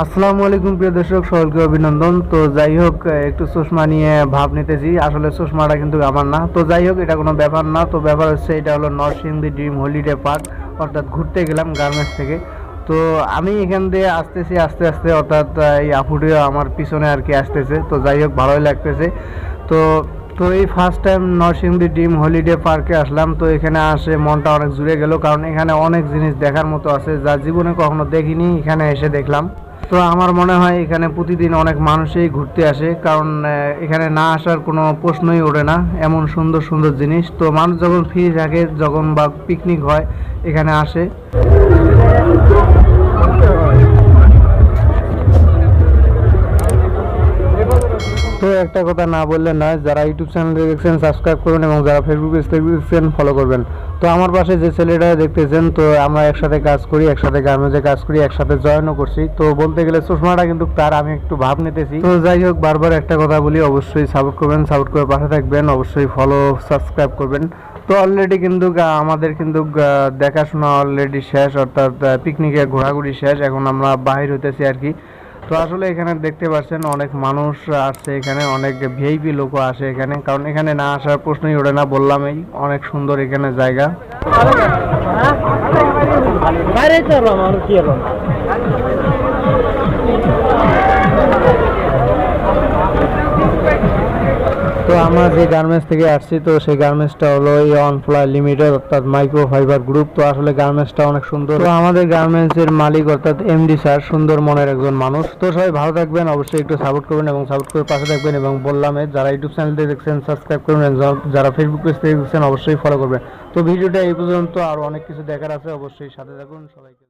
আসসালামু আলাইকুম প্রিয় দর্শক, সকলকে অভিনন্দন। তো যাই হোক, একটু চশমা নিয়ে ভাব নিতেছি। আসলে চশমাটা কিন্তু আমার না। তো যাই হোক, এটা কোনো ব্যাপার না। তো ব্যাপার হচ্ছে, এটা হলো নরসিংদী ড্রিম হলিডে পার্ক, অর্থাৎ ঘুরতে গেলাম গার্মেন্টস থেকে। তো আমি এখান দিয়ে আসতেছি আস্তে আস্তে, অর্থাৎ এই আপুটিও আমার পিছনে আর কি আসতেছে। তো যাই হোক, ভালোই লাগতেছে। তো তো এই first time Narsingdi dream holiday পার্কে আসলাম। তো এখানে আসে মনটা অনেক জুড়ে গেল, কারণ এখানে অনেক জিনিস দেখার মতো আছে যা জীবনে কখনো দেখিনি, এখানে এসে দেখলাম। তো আমার মনে হয় এখানে প্রতিদিন অনেক মানুষই ঘুরতে আসে, কারণ এখানে না আসার কোনো প্রশ্নই ওঠে না, এমন সুন্দর সুন্দর জিনিস। তো মানুষ যখন ফ্রি থাকে, যখন বা পিকনিক হয়, এখানে আসে। তো একটা কথা না বললে নয়, যারা ইউটিউব চ্যানেলে দেখছেন সাবস্ক্রাইব করুন, এবং যারা ফেসবুক পেজ থেকে দেখছেন ফলো করবেন। তো আমার পাশে যে ছেলেটা দেখতেছেন, তো আমরা একসাথে কাজ করি, একসাথে গার্মেন্টসে কাজ করি, একসাথে জয়েনও করছি। তো বলতে গেলে চশমাটা কিন্তু তার, আমি একটু ভাব নিতেছি। তো যাই হোক, বারবার একটা কথা বলি, অবশ্যই সাপোর্ট করবেন, সাপোর্ট করে পাশে থাকবেন, অবশ্যই ফলো সাবস্ক্রাইব করবেন। তো অলরেডি কিন্তু আমাদের কিন্তু দেখাশোনা অলরেডি শেষ, অর্থাৎ পিকনিকে ঘোরাঘুরি শেষ। এখন আমরা বাহির হইতেছি আর কি। তো আসলে এখানে দেখতে পাচ্ছেন অনেক মানুষ আসছে, এখানে অনেক ভিআইপি লোকও আসে এখানে, কারণ এখানে না আসার প্রশ্নই ওঠে না। বললামই, অনেক সুন্দর এখানে জায়গা। তো আমরা যে গার্মেন্টস থেকে আসছি, তো সেই গার্মেন্টসটা হলো ইয়ন ফ্লাই লিমিটেড, অর্থাৎ মাইক্রো ফাইবার গ্রুপ। তো আসলে গার্মেন্টসটা অনেক সুন্দর। তো আমাদের গার্মেন্টস এর মালিক অর্থাৎ এমডি স্যার সুন্দর মনের একজন মানুষ। তো সবাই ভালো থাকবেন, অবশ্যই একটু সাপোর্ট করবেন এবং সাপোর্ট করে পাশে থাকবেন। এবং বললাম, যারা ইউটিউব চ্যানেল থেকে দেখছেন সাবস্ক্রাইব করুন, যারা ফেসবুক পেজ থেকে দেখছেন অবশ্যই ফলো করবেন। তো ভিডিওটা এই পর্যন্ত, আরো অনেক কিছু দেখার আছে, অবশ্যই সাথে থাকুন সবাইকে।